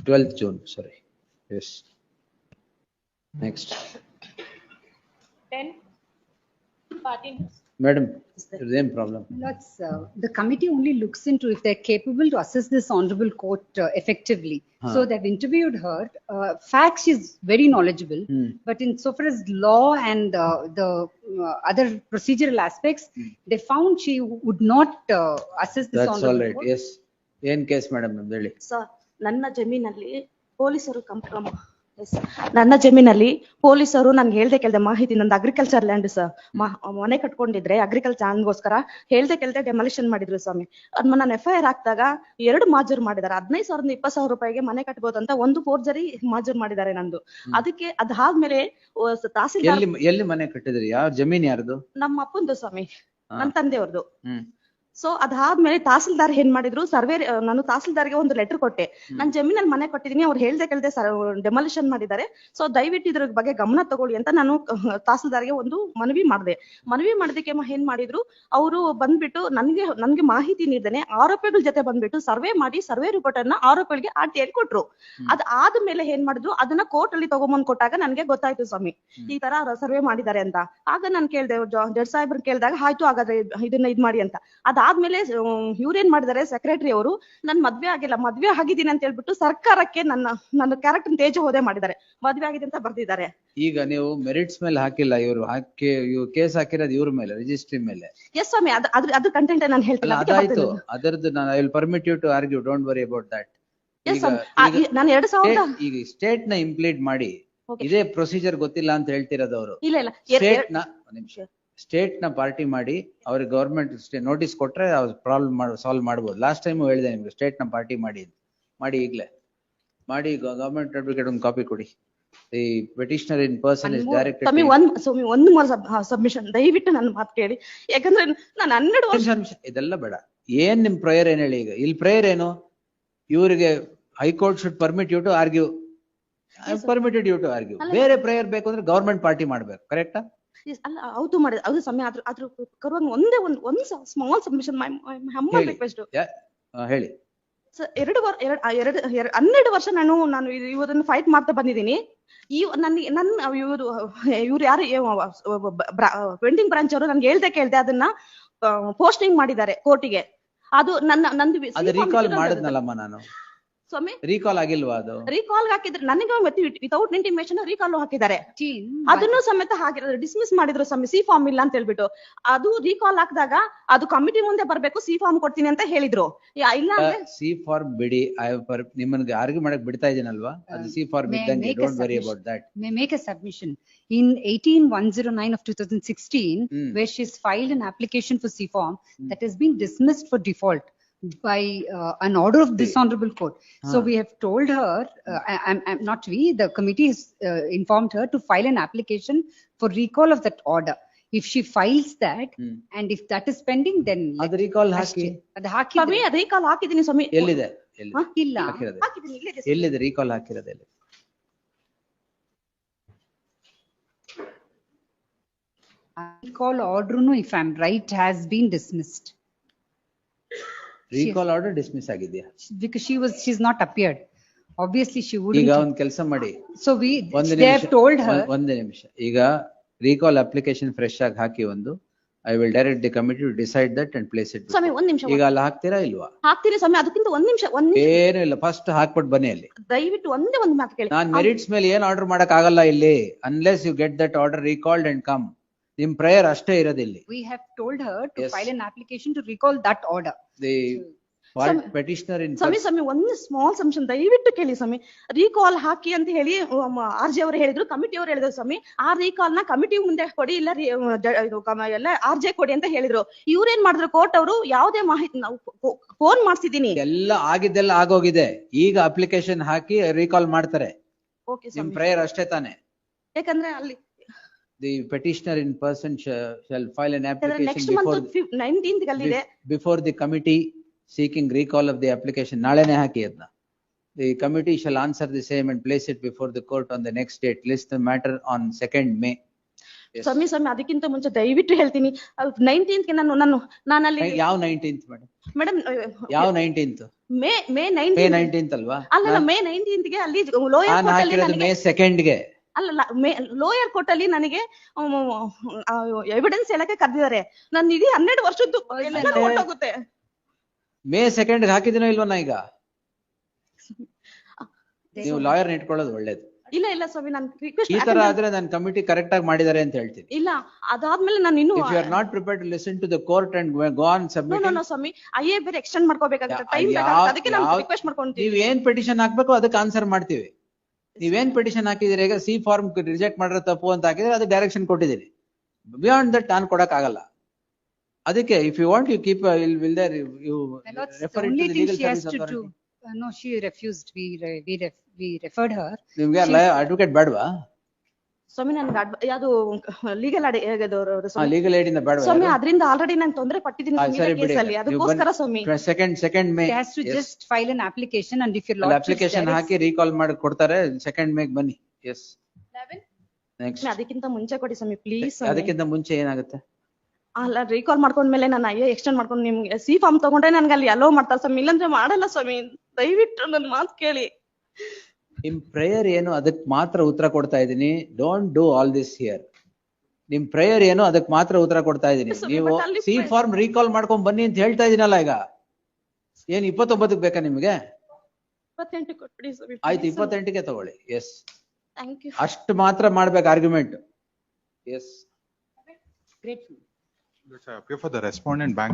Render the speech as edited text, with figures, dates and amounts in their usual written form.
12th June, sorry. Yes. Next. 10, 14. Madam, same problem. That's, the committee only looks into if they're capable to assess this honorable court effectively. So they've interviewed her. Facts, she's very knowledgeable. But in so far as law and the other procedural aspects, they found she would not assess this That's honorable all right. court. Yes. ಏನ್ case madam ನಮ್ದು ಹೇಳಿ. Sir, ನನ್ನ ಜಮೀನಲ್ಲಿ ಪೊಲೀಸರು ನನ್ನ ಜಮೀನಲ್ಲಿ ಪೊಲೀಸರು ನನ್ಗೆ ಹೇಳ್ದೆ ಕೇಳ್ದೆ ಮಾಹಿತಿ, ನಂದು ಅಗ್ರಿಕಲ್ಚರ್ ಲ್ಯಾಂಡ್ ಸರ್, ಮನೆ ಕಟ್ಕೊಂಡಿದ್ರೆ ಅಗ್ರಿಕಲ್ಚರ್ ಲ್ಯಾಂಡ್ಗೋಸ್ಕರ ಹೇಳ್ದೆ ಕೇಳ್ದೆ ಡೆಮಾಲಿಷನ್ ಮಾಡಿದ್ರು ಸ್ವಾಮಿ. ಅದ್ನ ನಾನು FIR ಹಾಕ್ದಾಗ 2 ಮಾಜೂರು ಮಾಡಿದಾರೆ. 15,000 20,000 ರೂಪಾಯಿಗೆ ಮನೆ ಕಟ್ಬೋದು ಅಂತ ಒಂದು ಫೋರ್ಜರಿ ಮಾಜೂರು ಮಾಡಿದ್ದಾರೆ ನಂದು. ಅದಕ್ಕೆ ಅದಾದ್ಮೇಲೆ ತಹಸೀಲ್ದಾರ್ ಎಲ್ಲಿ ಮನೆ ಕಟ್ಟಿದ್ರಿ? ಯಾವ ಜಮೀನ್ ಯಾರ್ದು? ನಮ್ಮ ಅಪ್ಪಂದು ಸ್ವಾಮಿ, ನನ್ನ ತಂದೆಯವ್ರದ್ದು. ಸೊ ಅದಾದ್ಮೇಲೆ ತಹಸೀಲ್ದಾರ್ ಏನ್ ಮಾಡಿದ್ರು, ಸರ್ವೆ, ನಾನು ತಹಸೀಲ್ದಾರ್ಗೆ ಒಂದು ಲೆಟರ್ ಕೊಟ್ಟೆ, ನಾನು ಜಮೀನಲ್ಲಿ ಮನೆ ಕೊಟ್ಟಿದ್ದೀನಿ, ಅವ್ರು ಹೇಳ್ದೆ ಕೇಳ್ದೆ ಡೆಮಾಲಿಷನ್ ಮಾಡಿದ್ದಾರೆ, ಸೊ ದಯವಿಟ್ಟು ಇದ್ರ ಬಗ್ಗೆ ಗಮನ ತಗೊಳ್ಳಿ ಅಂತ ನಾನು ತಹಸೀಲ್ದಾರ್ಗೆ ಒಂದು ಮನವಿ ಮಾಡಿದಕ್ಕೆ ಏನ್ ಮಾಡಿದ್ರು, ಅವರು ಬಂದ್ಬಿಟ್ಟು ನನ್ಗೆ ಮಾಹಿತಿ ನೀಡ್ದೇನೆ ಆರೋಪಿಗಳ ಜೊತೆ ಬಂದ್ಬಿಟ್ಟು ಸರ್ವೆ ಮಾಡಿ ಸರ್ವೆ ರಿಪೋರ್ಟ್ ಅನ್ನ ಆರೋಪಿಗಳಿಗೆ RTI ಕೊಟ್ರು. ಅದಾದ್ಮೇಲೆ ಏನ್ ಮಾಡಿದ್ರು, ಅದನ್ನ ಕೋರ್ಟ್ ಅಲ್ಲಿ ತಗೊಂಬಂದ್ ಕೊಟ್ಟಾಗ ನನ್ಗೆ ಗೊತ್ತಾಯ್ತು ಸ್ವಾಮಿ ಈ ತರ ಸರ್ವೆ ಮಾಡಿದ್ದಾರೆ ಅಂತ. ಆಗ ನಾನು ಕೇಳ್ದೆ, ಜಡ್ಜ್ ಸಾಹೇಬ್ರು ಕೇಳಿದಾಗ ಆಯ್ತು ಹಾಗಾದ್ರೆ ಇದನ್ನ ಇದ್ ಮಾಡಿ ಅಂತ. ಅದಾದ್ಮೇಲೆ ಇವ್ರೇನ್ ಮಾಡಿದ್ದಾರೆ, ಸೆಕ್ರೆಟರಿ ಅವರು, ನನ್ ಮದ್ವೆ ಆಗಿಲ್ಲ, ಮದ್ವೆ ಆಗಿದ್ದೀನಿ ಅಂತ ಹೇಳ್ಬಿಟ್ಟು ಸರ್ಕಾರಕ್ಕೆ ನನ್ನ ಕ್ಯಾರೆಕ್ಟರ್ ತೇಜ ಹೋದೆ ಮಾಡಿದ್ದಾರೆ, ಮದ್ವೆ ಆಗಿದೆ ಅಂತ ಬರ್ದಿದ್ದಾರೆ. ಈಗ ನೀವು ಮೆರಿಟ್ಸ್ ಮೇಲೆ ಹಾಕಿಲ್ಲ, ಇವ್ರು ಕೇಸ್ ಹಾಕಿರೋದು ಇವ್ರ ಮೇಲೆ, ರಿಜಿಸ್ಟ್ರಿ ಮೇಲೆ. ಎಸ್ ಸ್ವಾಮಿ, ಅದ್ರ ಕಂಟೆಂಟ್ ನಾನು ಹೇಳ್ತೀನಿ. ಅದಾಯ್ತು, ಅದರದ್ದು ನಾನು I will permit you to argue, don't worry about that. ನಾನು 2000 ಈಗ ಸ್ಟೇಟ್ ನ ಇಂಪ್ಲೀಡ್ ಮಾಡಿ ಇದೇ ಪ್ರೊಸೀಜರ್ ಗೊತ್ತಿಲ್ಲ ಅಂತ ಹೇಳ್ತಿರೋದವ್ರು. ಇಲ್ಲ ಸ್ಟೇಟ್ ನ ಪಾರ್ಟಿ ಮಾಡಿ ಅವ್ರಿಗೆ ಗವರ್ಮೆಂಟ್ ನೋಟಿಸ್ ಕೊಟ್ರೆ ಪ್ರಾಬ್ಲಮ್ ಸಾಲ್ವ್ ಮಾಡ್ಬೋದು. ಲಾಸ್ಟ್ ಟೈಮ್ ಹೇಳಿದೆ ನಿಮ್ಗೆ, ಸ್ಟೇಟ್ ನ ಪಾರ್ಟಿ ಮಾಡಿ ಈಗ್ಲೇ ಮಾಡಿ ಗವರ್ಮೆಂಟ್ ಅಡ್ವೊಕೇಟ್ ಒಂದು ಕಾಪಿ ಕೊಡಿ. The petitioner in person is directed. ಒಂದು ಸಬ್ಮಿಷನ್ ದಯವಿಟ್ಟು ನನ್ನ ಮಾತು ಕೇಳಿ, ಯಾಕಂದ್ರೆ ನಾನು 12 ವರ್ಷ ಇದೆಲ್ಲ ಬೇಡ. ಏನ್ ನಿಮ್ ಪ್ರೇಯರ್ ಏನ್ ಹೇಳಿ. ಈಗ ಇಲ್ಲಿ ಪ್ರೇಯರ್ ಏನು, ಇವ್ರಿಗೆ high court should permit you to argue, permitted you to argue. ಬೇರೆ ಪ್ರೇಯರ್ ಬೇಕು ಅಂದ್ರೆ ಗವರ್ಮೆಂಟ್ ಪಾರ್ಟಿ ಮಾಡ್ಬೇಕು, ಕರೆಕ್ಟಾ? ಅಲ್ಲ, ಹೌದು ಮಾಡಿದೆ, ಹೌದು ಸಮಯ. ಅದ್ರ ಕರುವಾಗ ಒಂದು ಸ್ಮಾಲ್ ಸಬ್ಮಿಷನ್, ಹಂಬಲ್ ರಿಕ್ವೆಸ್ಟ್ ಹೇಳಿ. 12 ವರ್ಷ ನಾನು ಇವರನ್ನು ಫೈಟ್ ಮಾಡ್ತಾ ಬಂದಿದ್ದೀನಿ. ಇವ್ರು ಯಾರು ವೆಂಡಿಂಗ್ ಬ್ರಾಂಚ್ ಅವರು ನನ್ಗೆ ಕೇಳ್ದೆ ಅದನ್ನ ಪೋಸ್ಟಿಂಗ್ ಮಾಡಿದ್ದಾರೆ ಕೋರ್ಟಿಗೆ. ಅದು ನಂದು ರೀಕಾಲ್ ಮಾಡಿದ್ನಲ್ಲಮ್ಮ ನಾನು. ಸ್ವಾಮಿ, ರೀಕಾಲ್ ಆಗಿಲ್ವಾ? ಅದು ರೀಕಾಲ್ ಹಾಕಿದ್ರೆ ನನಗೆ ವಿತೌಟ್ ಇಂಟಿಮೇಷನ್ ರೀಕಾಲ್ ಹಾಕಿದ್ದಾರೆ, ಅದನ್ನು ಸಮೇತ ಹಾಕಿದ್ರೆ ಡಿಸ್ಮಿಸ್ ಮಾಡಿದ್ರು ಸ್ವಾಮಿ, ಸಿ ಫಾರ್ಮ್ ಇಲ್ಲ ಅಂತ ಹೇಳ್ಬಿಟ್ಟು. ಅದು ರೀಕಾಲ್ ಹಾಕಿದಾಗ ಅದು ಕಮಿಟಿ ಮುಂದೆ ಬರ್ಬೇಕು, ಸಿ ಫಾರ್ಮ್ ಕೊಡ್ತೀನಿ ಅಂತ ಹೇಳಿದ್ರು. ಇಲ್ಲ ಅಂದ್ರೆ ಸಿ ಫಾರ್ಮ್ ಬಿಡಿ, ನಿಮ್ಮನ್ಗೆ ಆರ್ಗ್ಯೂ ಮಾಡಕ್ ಬಿಡ್ತಾ ಇದೀನಲ್ವಾ, ಅದು ಸಿ ಫಾರ್ಮ್ ಇದ್ದಂಗೆ, don't worry about that. May make a submission. In 18-109 of 2016, where she's filed an application for C form that has been dismissed for default by an order of this honorable court. So we have told her, the committee has informed her to file an application for recall of that order. If she files that, and if that is pending, then ಅದು recall ಹಾಕಿ. ಸ್ವಾಮಿ, recall ಹಾಕಿದೀನಿ ಸ್ವಾಮಿ. ಎಲ್ಲಿದೆ? ಇಲ್ಲ, ಎಲ್ಲಿದೆ recall ಹಾಕಿರೋದು? ಎಲ್ಲಿ? recall order, no, if I'm right, has been dismissed. Recall order dismiss ಆಗಿದೆಯಾ? Because she's not appeared. Obviously she wouldn't. ಈಗ ಒಂದು ಕೆಲಸ ಮಾಡಿ. So they have told her. ಒಂದು ನಿಮಿಷ. ಈಗ ರೀಕಾಲ್ ಅಪ್ಲಿಕೇಶನ್ ಫ್ರೆಶ್ ಆಗಿ ಹಾಕಿ ಒಂದು. I will direct the committee to decide that and place it. ಸ್ವಾಮಿ, ಒಂದು ನಿಮಿಷ. ಈಗ ಅಲ್ಲಿ ಹಾಕ್ತೀರಾ ಇಲ್ವಾ? ಹಾಕ್ತೀನಿ ಸ್ವಾಮಿ, ಅದಕ್ಕಿಂತ ಒಂದು ನಿಮಿಷ. ಏನು ಇಲ್ಲ, ಫಸ್ಟ್ ಹಾಕ್ಬಿಟ್ಟು ಬನ್ನಿ ಅಲ್ಲಿ. ದಯವಿಟ್ಟು ಒಂದು ಮಾತು ಕೇಳಿ. ನಾನು ಮೆರಿಟ್ಸ್ ಮೇಲೆ ಏನ್ ಆರ್ಡರ್ ಮಾಡಕ್ ಆಗಲ್ಲ ಇಲ್ಲಿ, unless you get that order recalled and come. ನಿಮ್ ಪ್ರೇಯರ್ ಅಷ್ಟೇ ಇರೋದಿಲ್ಲ. We have told her to file an application to recall that order. The petitioner in ಸ್ವಾಮಿ ಒಂದು ಸ್ಮಾಲ್ ಸಬ್ಮಿಷನ್ ದಯವಿಟ್ಟು ಕೇಳಿ ಸ್ವಾಮಿ. ರೀಕಾಲ್ ಹಾಕಿ ಅಂತ ಹೇಳಿ RJ ಅವರು ಹೇಳಿದ್ರು, ಕಮಿಟಿ ಅವರು ಹೇಳಿದ್ರು ಸ್ವಾಮಿ. ಆ ರೀಕಾಲ್ ನ ಕಮಿಟಿ ಮುಂದೆ ಕೊಡಿ, ಇಲ್ಲ ಎಲ್ಲ RJ ಕೊಡಿ ಅಂತ ಹೇಳಿದ್ರು. ಇವ್ರೇನ್ ಮಾಡಿದ್ರು, ಕೋರ್ಟ್ ಅವರು ಯಾವುದೇ ಮಾಹಿತಿ ಫೋನ್ ಮಾಡ್ಸಿದೀನಿ, ಎಲ್ಲ ಆಗಿದ್ದೆಲ್ಲ ಆಗೋಗಿದೆ. ಈಗ ಅಪ್ಲಿಕೇಶನ್ ಹಾಕಿ ರೀಕಾಲ್ ಮಾಡ್ತಾರೆ. ನಿಮ್ ಪ್ರೇಯರ್ ಅಷ್ಟೇ ತಾನೆ? ಯಾಕಂದ್ರೆ ಅಲ್ಲಿ the petitioner in person shall file an application next month 19th before the committee seeking recall of the application. ನಾಳೆನೇ ಹಾಕಿ ಅದನ್ನ. The committee shall answer the same and place it before the court on the next date. List the matter on 2nd May. Yes. ಸ್ವಾಮಿ ಅದಕ್ಕಿಂತ ಮುಂಚೆ ದಯವಿಟ್ಟು ಹೇಳ್ತೀನಿ 19th ಗೆ ನಾನಲ್ಲಿ ಯಾವ 19th madam? Madam ಯಾವ 19th? May May 19th 19th ಅಲ್ವಾ? ಅಲ್ಲ ಮೇ 19th ಗೆ ಅಲ್ಲಿ ಲೋಯರ್ ನಾನು ಕೋರ್ಟ್ ಅಲ್ಲಿ ಹಾಕಿರೋದು ನನಗೆ ಮೇ 2nd ಗೆ. ಅಲ್ಲ ಲೋಯರ್ ಕೋರ್ಟ್ ಅಲ್ಲಿ ನನಗೆ ಎವಿಡೆನ್ಸ್ ಹೇಳಕ್ಕೆ ಕರೆದಿದ್ದಾರೆ. ನನ್ನ ಇಡೀ 12 ವರ್ಷದ್ದು ಎಲ್ಲ ಹೊರಟೋಗುತ್ತೆ. ಮೇ 2nd ಗೆ ಹಾಕಿದಿನೋ ಇಲ್ವಾ ನಾ ಈಗ? ನೀವು ಲಾಯರ್ ಇಟ್ಕೊಳ್ಳೋದು ಒಳ್ಳೇದು. ಇಲ್ಲ ಸ್ವಾಮಿ, ನಾನು ರಿಕ್ವೆಸ್ಟ್ ಈ ತರ ಆದ್ರೆ ನಾನು ಕಮಿಟಿ ಕರೆಕ್ಟ್ ಆಗಿ ಮಾಡಿದ್ದಾರೆ ಅಂತ ಹೇಳ್ತೀನಿ. ಇಲ್ಲ ಅದಾದ್ಮೇಲೆ ನಾನು ಇನ್ನು If you are not prepared to listen to the court and go on submitting. No ಸ್ವಾಮಿ, ಐಎ ಬೇರೆ ಎಕ್ಸ್ಟೆಂಡ್ ಮಾಡ್ಕೋಬೇಕಾಗುತ್ತೆ, ಟೈಮ್ ಅದಕ್ಕೆ ನಾನು ರಿಕ್ವೆಸ್ಟ್ ಮಾಡ್ಕೊಂತೀನಿ. ನೀವ್ ಏನ್ ಪಿಟಿಷನ್ ಹಾಕ್ಬೇಕು ಅದಕ್ಕೆ ಆನ್ಸರ್ ಮಾಡ್ತೀವಿ. ನೀವೇನ್ ಪಿಟಿಷನ್ ಹಾಕಿದಿರಿ, ಈಗ ಸಿ ಫಾರ್ಮ್ ರಿಜೆಕ್ಟ್ ಮಾಡಿರೋ ತಪ್ಪು ಅಂತ ಹಾಕಿದ್ರೆ ಅದು ಡೈರೆಕ್ಷನ್ ಕೊಟ್ಟಿದ್ದೀನಿ. ಬಿಯಾಂಡ್ ದಟ್ ನಾನು ಕೊಡಕ್ ಆಗಲ್ಲ. ಅದಕ್ಕೆ if you want you keep will there you refer it to the legal service authority. No, she refused. We referred her. ನಿಮ್ಗೆ ಅಡ್ವೊಕೇಟ್ ಬೇಡವಾ? ಸ್ವಾಮಿ ನನ್ಗೆ ಯಾವುದು ಲೀಗಲ್ ಲೀಗಲ್ ಏಡ್ ಇಂದ ಬೇಡವಾ? ಸ್ವಾಮಿ ಅದರಿಂದ ಆಲ್ರೆಡಿ ನಾನು ತೊಂದರೆ ಪಟ್ಟಿದ್ದೀನಿ ಸರಿ ಬಿಡಿ. ಕೇಸಲ್ಲಿ, ಅದಕ್ಕೋಸ್ಕರ ಸ್ವಾಮಿ ಸೆಕೆಂಡ್ ಮೇ She has to just file an application, and if your lordship application ಹಾಕಿ ರೀಕಾಲ್ ಮಾಡಿ ಕೊಡ್ತಾರೆ. 2nd ಮೇಗ್ ಬನ್ನಿ. Yes next. ಅದಕ್ಕಿಂತ ಮುಂಚೆ ಕೊಡಿ ಸ್ವಾಮಿ ಪ್ಲೀಸ್. ಅದಕ್ಕಿಂತ ಮುಂಚೆ ಏನಾಗುತ್ತೆ? ಅಲ್ಲ ರೀಕಾಲ್ ಮಾಡ್ಕೊಂಡ್ಮೇಲೆ ನಾನು ಐಎ ಎಕ್ಸ್ಟೆಂಡ್ ಮಾಡ್ಕೊಂಡು ನಿಮ್ಗೆ ಸಿ ಫಾರ್ಮ್ ತಗೊಂಡ್ರೆ ನನ್ಗೆ ಅಲ್ಲಿ ಅಲೋ ಮಾಡ್ತಾರೆ ಸ್ವಾಮಿ, ಇಲ್ಲಂದ್ರೆ ಮಾಡಲ್ಲ ಸ್ವಾಮಿ. ದಯವಿಟ್ಟು ನನ್ನ ಮಾತು ಕೇಳಿ. ನಿಮ್ ಪ್ರೇಯರ್ ಏನು ಅದಕ್ಕೆ ಮಾತ್ರ ಉತ್ತರ ಕೊಡ್ತಾ ಇದೀನಿ. Don't do all this here. ನಿಮ್ ಪ್ರೇಯರ್ ಏನು ಅದಕ್ಕೆ ಮಾತ್ರ ಉತ್ತರ ಕೊಡ್ತಾ ಇದೀನಿ. ನೀವು ಸಿ ಫಾರ್ಮ್ ರೀಕಾಲ್ ಮಾಡ್ಕೊಂಡ್ ಬನ್ನಿ ಅಂತ ಹೇಳ್ತಾ ಇದೀನಲ್ಲ ಈಗ. ಏನ್ 29ಕ್ಕೆ ಬೇಕಾ ನಿಮ್ಗೆ? 28 ಕೊಟ್ಬಿಡಿ ಸ್ವಾಮಿ. ಆಯ್ತು, 28ಕ್ಕೆ ತಗೊಳ್ಳಿ. Yes, thank you. ಅಷ್ಟು ಮಾತ್ರ ಮಾಡ್ಬೇಕು argument. Yes, grateful. Appear for the respondent bank.